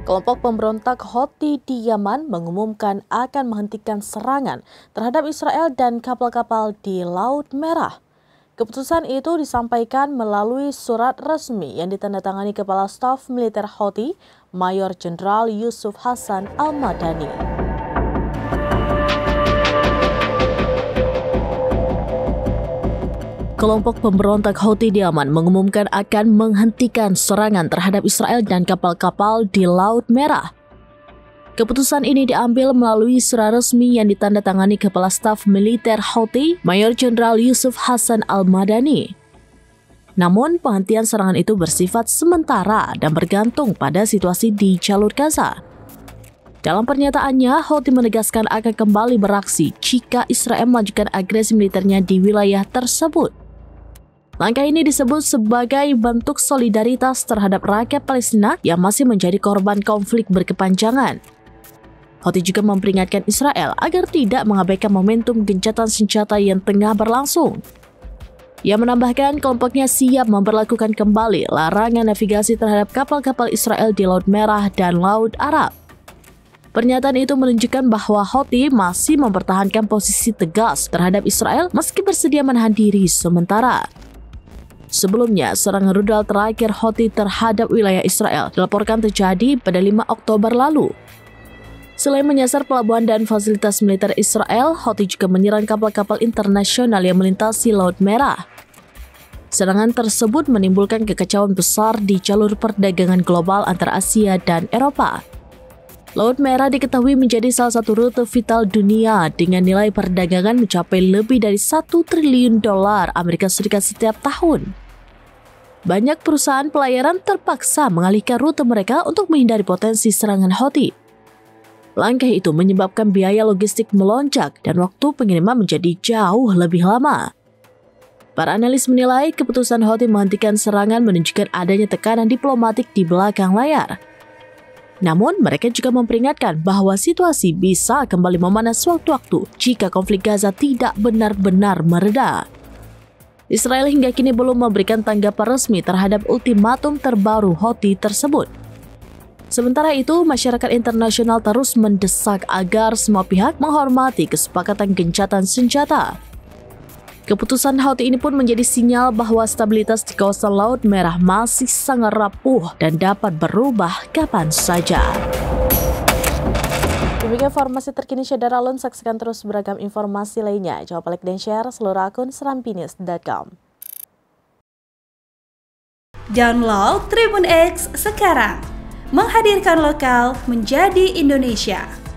Kelompok pemberontak Houthi di Yaman mengumumkan akan menghentikan serangan terhadap Israel dan kapal-kapal di Laut Merah. Keputusan itu disampaikan melalui surat resmi yang ditandatangani Kepala Staf Militer Houthi, Mayor Jenderal Yusuf Hassan Al-Madani. Kelompok pemberontak Houthi di Yaman mengumumkan akan menghentikan serangan terhadap Israel dan kapal-kapal di Laut Merah. Keputusan ini diambil melalui surat resmi yang ditandatangani Kepala Staf Militer Houthi, Mayor Jenderal Yusuf Hassan Al-Madani. Namun, penghentian serangan itu bersifat sementara dan bergantung pada situasi di jalur Gaza. Dalam pernyataannya, Houthi menegaskan akan kembali beraksi jika Israel melanjutkan agresi militernya di wilayah tersebut. Langkah ini disebut sebagai bentuk solidaritas terhadap rakyat Palestina yang masih menjadi korban konflik berkepanjangan. Houthi juga memperingatkan Israel agar tidak mengabaikan momentum gencatan senjata yang tengah berlangsung. Ia menambahkan kelompoknya siap memperlakukan kembali larangan navigasi terhadap kapal-kapal Israel di Laut Merah dan Laut Arab. Pernyataan itu menunjukkan bahwa Houthi masih mempertahankan posisi tegas terhadap Israel meski bersedia menahan diri sementara. Sebelumnya, serangan rudal terakhir Houthi terhadap wilayah Israel dilaporkan terjadi pada 5 Oktober lalu. Selain menyasar pelabuhan dan fasilitas militer Israel, Houthi juga menyerang kapal-kapal internasional yang melintasi Laut Merah. Serangan tersebut menimbulkan kekacauan besar di jalur perdagangan global antara Asia dan Eropa. Laut Merah diketahui menjadi salah satu rute vital dunia dengan nilai perdagangan mencapai lebih dari $1 triliun Amerika Serikat setiap tahun. Banyak perusahaan pelayaran terpaksa mengalihkan rute mereka untuk menghindari potensi serangan Houthi. Langkah itu menyebabkan biaya logistik melonjak dan waktu pengiriman menjadi jauh lebih lama. Para analis menilai keputusan Houthi menghentikan serangan menunjukkan adanya tekanan diplomatik di belakang layar. Namun, mereka juga memperingatkan bahwa situasi bisa kembali memanas sewaktu-waktu jika konflik Gaza tidak benar-benar mereda. Israel hingga kini belum memberikan tanggapan resmi terhadap ultimatum terbaru Houthi tersebut. Sementara itu, masyarakat internasional terus mendesak agar semua pihak menghormati kesepakatan gencatan senjata. Keputusan Houthi ini pun menjadi sinyal bahwa stabilitas di kawasan Laut Merah masih sangat rapuh dan dapat berubah kapan saja. Demikian informasi terkini Syederalun, saksikan terus beragam informasi lainnya. Jangan lupa like dan share seluruh akun serampinews.com. Download Tribun X sekarang, menghadirkan lokal menjadi Indonesia.